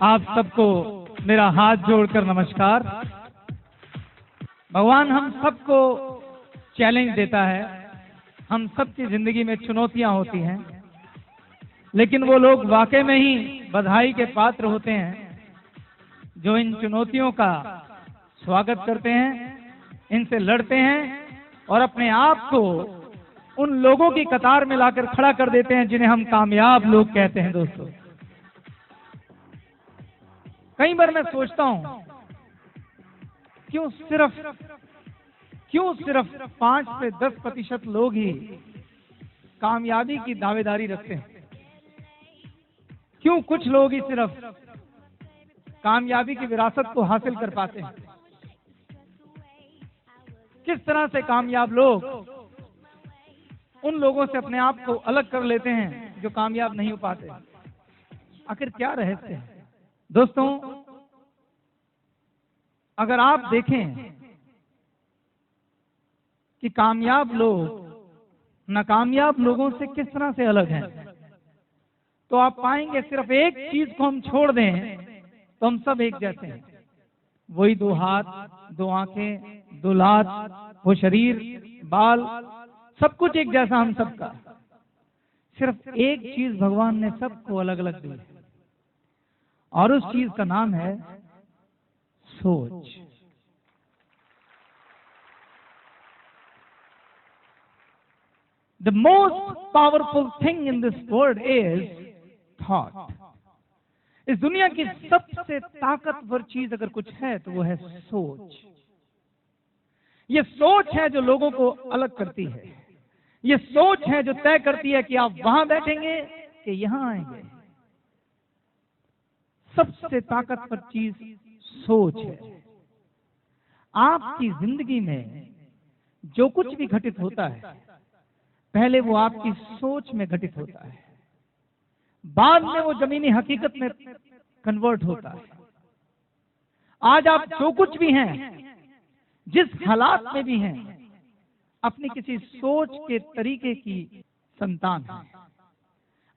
आप सबको मेरा हाथ जोड़कर नमस्कार। भगवान हम सबको चैलेंज देता है। हम सबकी जिंदगी में चुनौतियां होती हैं, लेकिन वो लोग वाकई में ही बधाई के पात्र होते हैं जो इन चुनौतियों का स्वागत करते हैं, इनसे लड़ते हैं और अपने आप को उन लोगों की कतार में लाकर खड़ा कर देते हैं जिन्हें हम कामयाब लोग कहते हैं। दोस्तों, कई बार मैं सोचता हूं क्यों सिर्फ 5 से 10% लोग ही कामयाबी की दावेदारी रखते हैं। क्यों कुछ लोग ही सिर्फ कामयाबी की विरासत को हासिल कर पाते हैं। किस तरह से कामयाब लोग उन लोगों से अपने आप को अलग कर लेते हैं जो कामयाब नहीं हो पाते। आखिर क्या रहस्य है? दोस्तों, अगर आप देखें कि कामयाब लोग नाकामयाब लोगों से किस तरह से अलग हैं, तो आप पाएंगे सिर्फ एक चीज को हम छोड़ दें तो हम सब एक जैसे हैं। वही 2 हाथ, 2 आंखें, 2 लात, वो शरीर, बाल, सब कुछ एक जैसा हम सबका। सिर्फ एक चीज भगवान ने सबको अलग अलग दी और उस चीज का नाम है सोच। The most powerful thing in this world is thought. इस दुनिया की सबसे ताकतवर चीज अगर कुछ है तो वो है सोच। ये सोच है जो लोगों को अलग करती है। ये सोच है जो तय करती है कि आप वहां बैठेंगे कि यहां आएंगे। सबसे ताकतवर चीज सोच है। आपकी जिंदगी में जो कुछ भी घटित होता है, पहले वो आपकी सोच में घटित होता है, बाद में वो जमीनी हकीकत में कन्वर्ट होता है। आज आप जो कुछ भी हैं, जिस हालात में भी हैं, अपनी किसी सोच के तरीके की संतान है।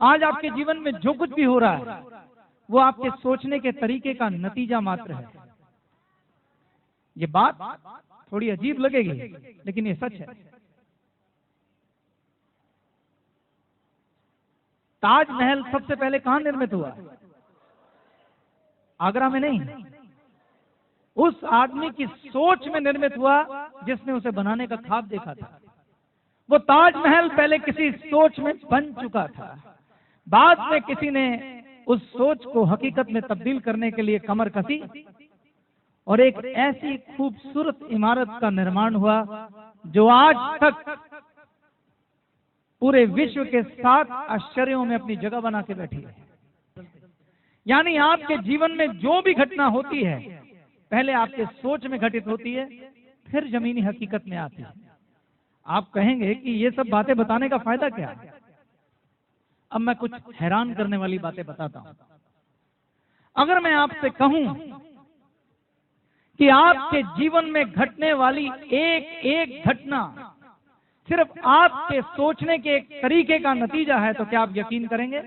आज आपके जीवन में जो कुछ भी हो रहा है वो आपके सोचने के तरीके का नतीजा मात्र है। ये बात थोड़ी अजीब लगेगी, लेकिन ये सच है। ताजमहल सबसे पहले कहां निर्मित हुआ? आगरा में नहीं, उस आदमी की सोच में निर्मित हुआ जिसने उसे बनाने का ख्वाब देखा था। वो ताजमहल पहले किसी सोच में बन चुका था, बाद में किसी ने उस सोच को हकीकत में तब्दील करने के लिए कमर कसी और एक ऐसी खूबसूरत इमारत का निर्माण हुआ जो आज तक पूरे विश्व के 7 आश्चर्यों में अपनी जगह बना के बैठी है। यानी आपके जीवन में जो भी घटना होती है, पहले आपके सोच में घटित होती है, फिर जमीनी हकीकत में आती है। आप कहेंगे कि ये सब बातें बताने का फायदा क्या है? अब मैं कुछ हैरान करने वाली बातें बताता हूं। अगर मैं आपसे कहूं कि आपके जीवन में घटने वाली एक एक घटना सिर्फ आपके सोचने के एक तरीके का नतीजा है, तो क्या आप यकीन करेंगे?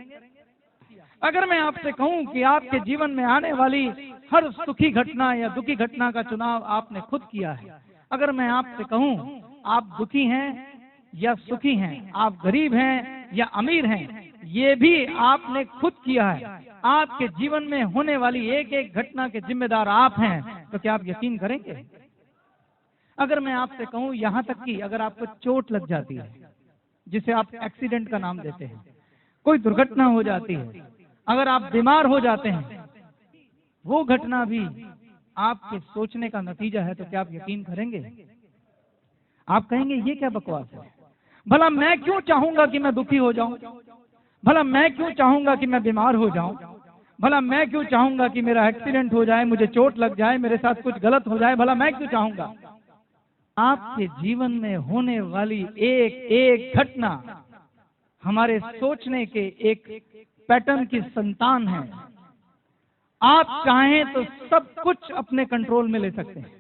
अगर मैं आपसे कहूं कि आपके जीवन में आने वाली हर सुखी घटना या दुखी घटना का चुनाव आपने खुद किया है, अगर मैं आपसे कहूं आप दुखी हैं या सुखी हैं, आप गरीब हैं या अमीर हैं, ये भी आपने खुद किया है, आपके जीवन में होने वाली एक एक घटना के जिम्मेदार आप हैं, तो क्या आप यकीन करेंगे? अगर मैं आपसे कहूं यहां तक कि अगर आपको चोट लग जाती है, जिसे आप एक्सीडेंट का नाम देते हैं, कोई दुर्घटना हो जाती है, अगर आप बीमार हो जाते हैं, वो घटना भी आपके सोचने का नतीजा है, तो क्या आप यकीन करेंगे? आप कहेंगे ये क्या बकवास है? भला मैं क्यों चाहूंगा कि मैं दुखी हो जाऊं? भला मैं क्यों चाहूंगा कि मैं बीमार हो जाऊं? भला मैं क्यों चाहूंगा कि मेरा एक्सीडेंट हो जाए, मुझे चोट लग जाए, मेरे साथ कुछ गलत हो जाए? भला मैं क्यों चाहूंगा? आपके जीवन में होने वाली एक एक घटना हमारे सोचने के एक पैटर्न की संतान है। आप चाहें तो सब कुछ अपने कंट्रोल में ले सकते हैं।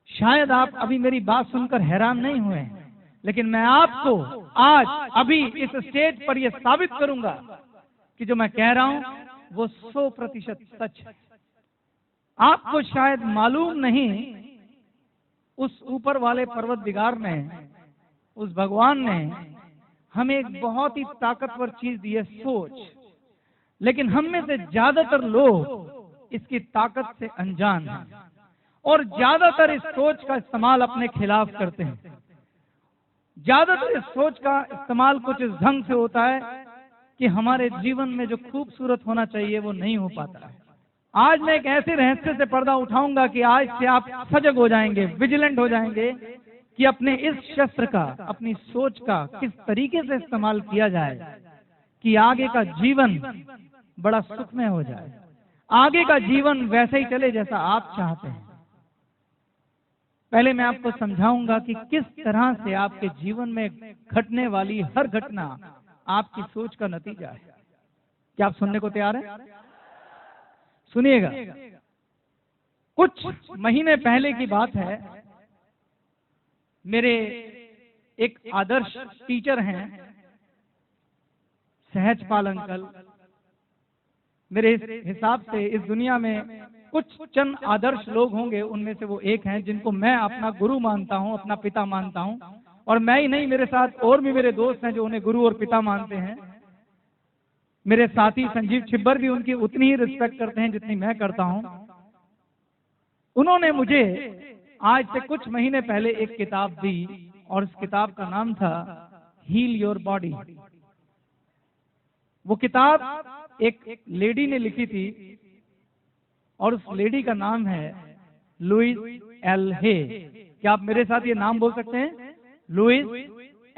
शायद आप अभी मेरी बात सुनकर हैरान नहीं हुए हैं, लेकिन मैं आपको आज अभी इस स्टेज पर यह साबित करूंगा कि जो मैं कह रहा हूं वो 100% सच है। आपको शायद मालूम नहीं, उस ऊपर वाले पर्वतदिगार ने, उस भगवान ने हमें एक बहुत ही ताकतवर चीज दी है, सोच। लेकिन हम में से ज्यादातर लोग इसकी ताकत से अनजान हैं और ज्यादातर इस सोच का इस्तेमाल अपने खिलाफ करते हैं। ज्यादातर इस सोच का इस्तेमाल कुछ इस ढंग से होता है कि हमारे जीवन में जो खूबसूरत होना चाहिए वो नहीं हो पाता है। आज मैं एक ऐसे रहस्य से पर्दा उठाऊंगा कि आज से आप सजग हो जाएंगे, विजिलेंट हो जाएंगे कि अपने इस शस्त्र का, अपनी सोच का किस तरीके से इस्तेमाल किया जाए कि आगे का जीवन बड़ा सुखमय हो जाए, आगे का जीवन वैसे ही चले जैसा आप चाहते हैं। पहले मैं आपको समझाऊंगा कि किस तरह से आपके जीवन में घटने वाली हर घटना आपकी सोच का नतीजा है। क्या आप सुनने को तैयार हैं? सुनिएगा। कुछ महीने पहले की बात है, मेरे एक आदर्श टीचर हैं सहजपाल अंकल। मेरे हिसाब से इस दुनिया में कुछ चंद आदर्श लोग होंगे, उनमें से वो एक हैं जिनको मैं अपना गुरु मानता हूं, अपना पिता मानता हूं। और मैं ही नहीं, मेरे साथ और भी मेरे दोस्त हैं जो उन्हें गुरु और पिता मानते हैं। मेरे साथी संजीव छिब्बर भी उनकी उतनी ही रिस्पेक्ट करते हैं जितनी मैं करता हूं। उन्होंने मुझे आज से कुछ महीने पहले एक किताब दी और उस किताब का नाम था हील योर बॉडी। वो किताब एक लेडी ने लिखी थी और उस लेडी का नाम है लुइस एल हे। क्या आप मेरे साथ ये नाम बोल सकते हैं? लुइस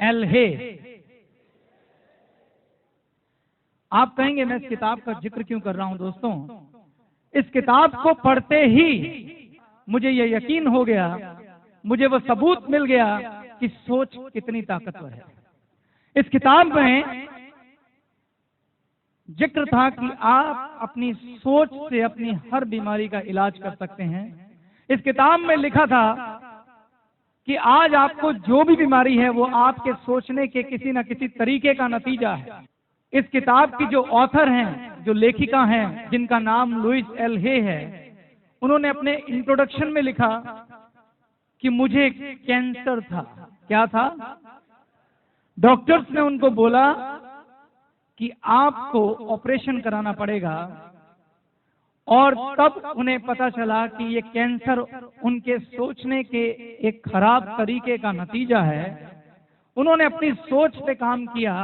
एल हे। आप कहेंगे मैं इस किताब का जिक्र क्यों कर रहा हूं? दोस्तों, इस किताब को पढ़ते ही मुझे यह यकीन हो गया, मुझे वो सबूत मिल गया कि सोच कितनी ताकतवर है। इस किताब में जिक्र था कि आप अपनी सोच से अपनी हर बीमारी का इलाज कर सकते हैं। इस किताब में लिखा था कि आज आपको जो भी बीमारी है वो आपके सोचने के किसी न किसी तरीके का नतीजा है। इस किताब की जो ऑथर हैं, जो लेखिका हैं, जिनका नाम लुइस एल हे है, उन्होंने अपने इंट्रोडक्शन में लिखा कि मुझे कैंसर था। क्या था? डॉक्टर्स ने उनको बोला कि आपको ऑपरेशन कराना पड़ेगा, और तब उन्हें पता चला कि ये कैंसर उनके सोचने के एक खराब तरीके का नतीजा है। उन्होंने अपनी सोच पे काम किया,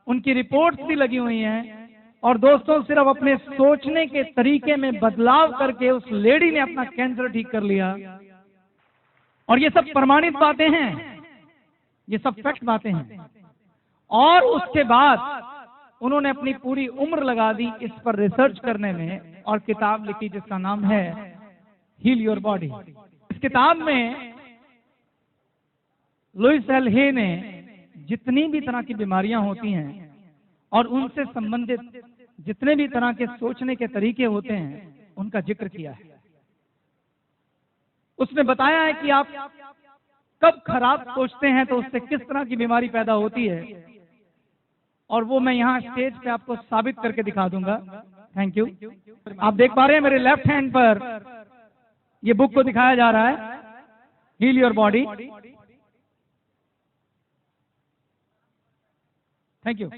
उनकी रिपोर्ट्स भी लगी हुई हैं, और दोस्तों सिर्फ अपने सोचने के तरीके में बदलाव करके उस लेडी ने अपना कैंसर ठीक कर लिया। और ये सब प्रमाणित बातें हैं, ये सब फैक्ट बातें हैं। और उसके बाद उन्होंने अपनी पूरी उम्र लगा दी इस पर रिसर्च करने में और किताब लिखी जिसका नाम है हील योर बॉडी। इस किताब में लुइस एल हे ने जितनी भी तरह की बीमारियां होती हैं और उनसे संबंधित जितने भी तरह के सोचने के तरीके होते हैं उनका जिक्र किया है। उसने बताया है कि आप कब खराब सोचते हैं तो उससे किस तरह की बीमारी पैदा होती है, और वो मैं यहाँ स्टेज पे आपको साबित करके दिखा दूंगा। Thank you. आप देख पा रहे हैं मेरे लेफ्ट हैंड पर ये बुक को दिखाया जा रहा है, heal your body. Thank you.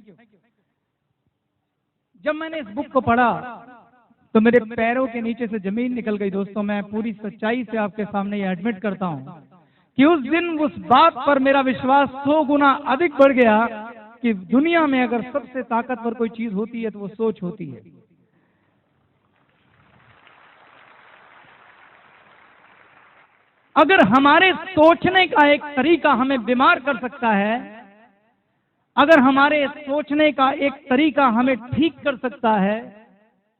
जब मैंने इस बुक को पढ़ा तो मेरे पैरों के नीचे से जमीन निकल गई। दोस्तों, मैं पूरी सच्चाई से आपके सामने ये एडमिट करता हूं कि उस दिन उस बात पर मेरा विश्वास 100 गुना अधिक बढ़ गया कि दुनिया में अगर सबसे ताकतवर कोई चीज होती है तो वो सोच होती है। अगर हमारे सोचने का एक तरीका हमें बीमार कर सकता है, अगर हमारे सोचने का एक तरीका हमें ठीक कर सकता है,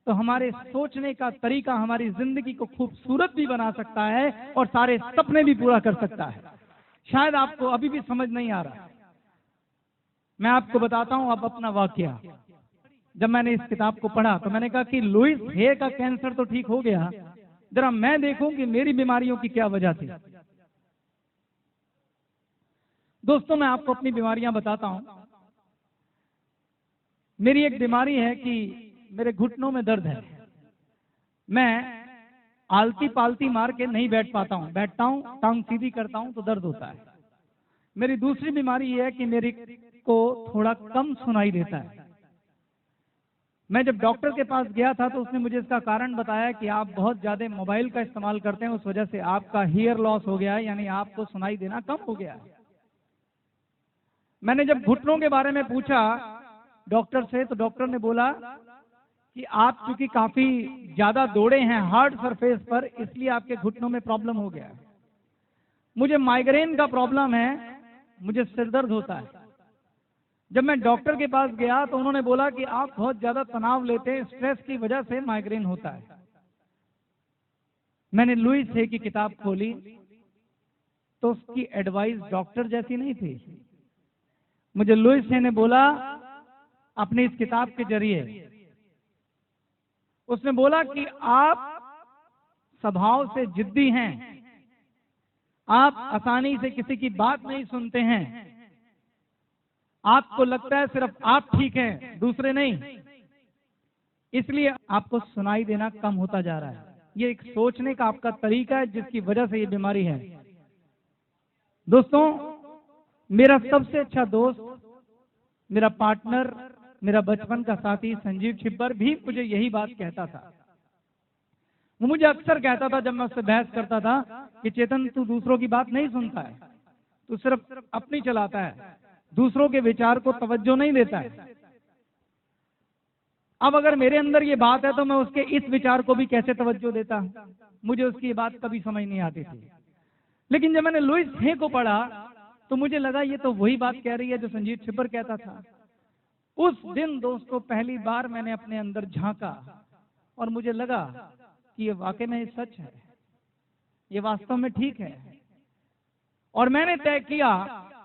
तो हमारे सोचने का तरीका हमारी जिंदगी को खूबसूरत भी बना सकता है और सारे सपने भी पूरा कर सकता है। शायद आपको अभी भी समझ नहीं आ रहा। मैं आपको बताता हूं अब अपना वाकया। जब मैंने इस किताब को पढ़ा तो मैंने कहा कि लुइस हे का कैंसर तो ठीक हो गया, जरा मैं देखूं कि मेरी बीमारियों की क्या वजह थी। दोस्तों, मैं आपको अपनी बीमारियां बताता हूं। मेरी एक बीमारी है कि मेरे घुटनों में दर्द है, मैं आलती पालती मार के नहीं बैठ पाता हूँ, बैठता हूँ टांग सीधी करता हूँ तो दर्द होता है। मेरी दूसरी बीमारी ये है कि मेरी को थोड़ा कम सुनाई देता है। मैं जब डॉक्टर के पास गया था तो उसने मुझे इसका कारण बताया कि आप बहुत ज्यादा मोबाइल का इस्तेमाल करते हैं, उस वजह से आपका हियर लॉस हो गया है, यानी आपको सुनाई देना कम हो गया है। मैंने जब घुटनों के बारे में पूछा डॉक्टर से तो डॉक्टर ने बोला कि आप चूंकि काफी ज्यादा दौड़े हैं हार्ड सरफेस पर, इसलिए आपके घुटनों में प्रॉब्लम हो गया है। मुझे माइग्रेन का प्रॉब्लम है, मुझे सिर दर्द होता है। जब मैं डॉक्टर के पास गया तो उन्होंने बोला कि आप बहुत ज्यादा तनाव लेते हैं, स्ट्रेस की वजह से माइग्रेन होता है। मैंने लुईस हे की किताब खोली तो उसकी एडवाइस डॉक्टर जैसी नहीं थी। मुझे लुईस हे ने बोला अपनी इस किताब के जरिए, उसने बोला कि आप स्वभाव से जिद्दी हैं, आप आसानी से किसी की बात नहीं सुनते हैं, आपको लगता है सिर्फ आप ठीक हैं दूसरे नहीं, इसलिए आपको सुनाई देना कम होता जा रहा है। ये एक सोचने का आपका तरीका है जिसकी वजह से ये बीमारी है। दोस्तों, मेरा सबसे अच्छा दोस्त, मेरा पार्टनर, मेरा बचपन का साथी संजीव छिब्बर भी मुझे यही बात कहता था। वो मुझे अक्सर कहता था जब मैं उससे बहस करता था कि चेतन तू दूसरों की बात नहीं सुनता है, तू सिर्फ अपनी चलाता है, दूसरों के विचार को तवज्जो नहीं देता है। अब अगर मेरे अंदर ये बात है तो मैं उसके इस विचार को भी कैसे तवज्जो देता, मुझे उसकी ये बात कभी समझ नहीं आती थी। लेकिन जब मैंने लुईस हे को पढ़ा तो मुझे लगा ये तो वही बात कह रही है जो संजीव छिब्बर कहता था। उस दिन दोस्तों पहली बार मैंने अपने अंदर झांका और मुझे लगा कि ये वाकई में सच है, ये वास्तव में ठीक है। और मैंने तय किया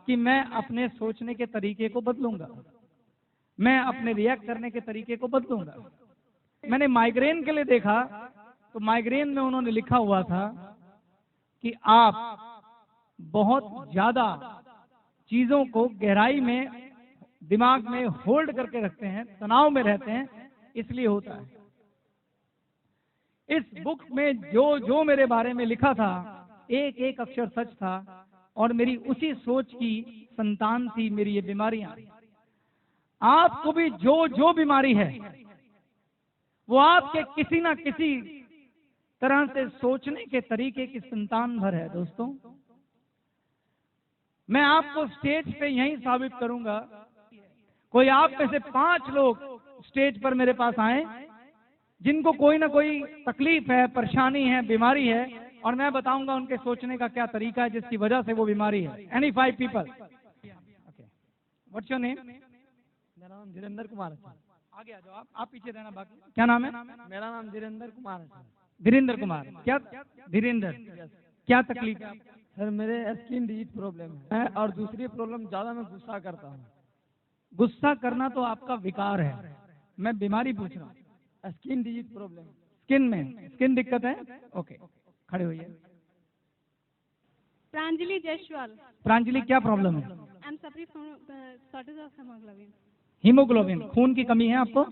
कि मैं अपने सोचने के तरीके को बदलूंगा, मैं अपने रिएक्ट करने के तरीके को बदलूंगा। मैंने माइग्रेन के लिए देखा तो माइग्रेन में उन्होंने लिखा हुआ था कि आप बहुत ज्यादा चीजों को गहराई में दिमाग में होल्ड करके रखते हैं, तनाव में रहते हैं, इसलिए होता है। इस बुक में जो जो मेरे बारे में लिखा था एक एक अक्षर सच था और मेरी उसी सोच की संतान थी मेरी ये बीमारियां। आपको भी जो जो बीमारी है वो आपके किसी ना किसी तरह से सोचने के तरीके की संतान भर है। दोस्तों, मैं आपको स्टेज पे यही साबित करूंगा। कोई आप में से 5 लोग स्टेज पर मेरे पास आए जिनको कोई ना कोई तकलीफ है, परेशानी है, बीमारी है, और मैं बताऊंगा उनके सोचने का क्या तरीका है जिसकी वजह से वो बीमारी है। Any 5 people? What's your name? मेरा नाम धीरेन्द्र कुमार है सर। आगे आ जाओ, आप पीछे रहना। बाकी क्या नाम है? मेरा नाम धीरेन्द्र कुमार है सर। धीरेन्द्र कुमार। क्या धीरेन्द्र, क्या तकलीफ है? सर मेरे स्किन डिजीज प्रॉब्लम है और दूसरी प्रॉब्लम ज्यादा मैं गुस्सा करता हूँ। गुस्सा करना तो आपका विकार है, मैं बीमारी पूछ रहा हूँ। Skin disease problem. स्किन में स्किन दिक्कत है? ओके, खड़े होइए। प्रांजलि जयसवाल। प्रांजलि, क्या प्रॉब्लम है? I am suffering from shortage of haemoglobin. Haemoglobin, खून की कमी है आपको?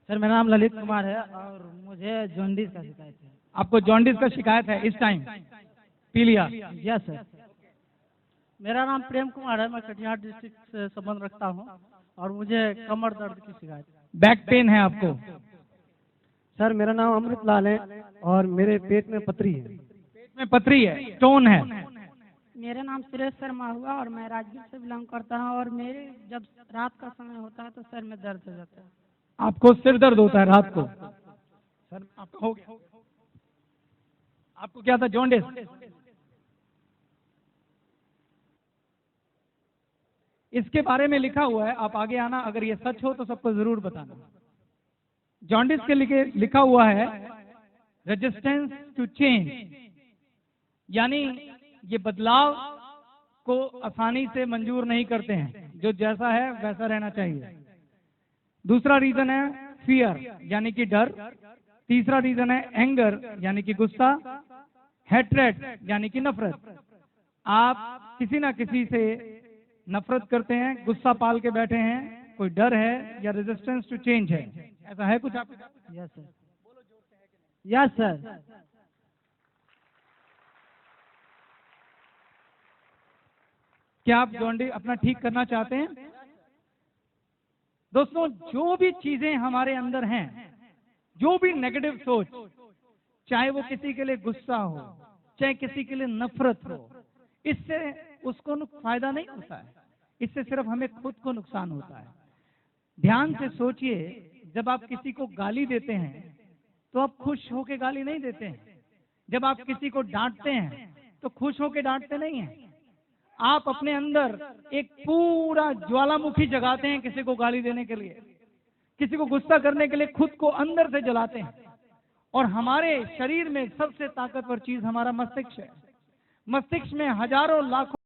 सर मेरा नाम ललित कुमार है और मुझे जॉन्डिस का शिकायत है। आपको जॉन्डिस का शिकायत है? इस टाइम पी लिया? Yes sir. मेरा नाम प्रेम कुमार है, मैं कटिहार डिस्ट्रिक्ट से संबंध रखता हूँ और मुझे कमर दर्द की शिकायत है। बैक पेन है आपको? सर मेरा नाम अमृत लाल है और मेरे पेट में पथरी है। पेट में पथरी है, स्टोन है? मेरा नाम सुरेश शर्मा हुआ और मैं राजगीर से बिलोंग करता हूँ और मेरे जब रात का समय होता है तो सर में दर्द हो जाता है। आपको सिर दर्द होता है रात को? सर आपका हो गया? आपको क्या था? जॉन्डिस? इसके बारे में लिखा हुआ है, आप आगे आना, अगर ये सच हो तो सबको जरूर बताना। जॉन्डिस के लिए लिखा हुआ है रेजिस्टेंस टू चेंज, यानी ये बदलाव को आसानी से मंजूर नहीं करते हैं, जो जैसा है वैसा रहना चाहिए। दूसरा रीजन है फियर, यानी कि डर। तीसरा रीजन है एंगर, यानी कि गुस्सा। हेट्रेड, यानी कि नफरत। आप किसी ना किसी से नफरत करते हैं, गुस्सा पाल के बैठे हैं, कोई डर है या रेजिस्टेंस टू चेंज है, ऐसा है कुछ आप? Yes sir, yes sir. क्या आप जॉन्डी अपना ठीक करना चाहते हैं? दोस्तों, जो भी चीजें हमारे अंदर हैं, जो भी नेगेटिव सोच, चाहे वो किसी के लिए गुस्सा हो, चाहे किसी के लिए नफरत हो, इससे उसको फायदा नहीं होता है, इससे सिर्फ हमें खुद को नुकसान होता है। ध्यान से सोचिए, जब आप किसी को गाली देते हैं तो आप खुश होके गाली नहीं देते हैं। जब आप किसी को डांटते हैं तो खुश होके डांटते नहीं हैं। आप अपने अंदर एक पूरा ज्वालामुखी जगाते हैं किसी को गाली देने के लिए, किसी को गुस्सा करने के लिए खुद को अंदर से जलाते हैं। और हमारे शरीर में सबसे ताकतवर चीज हमारा मस्तिष्क है। मस्तिष्क में हजारों लाखों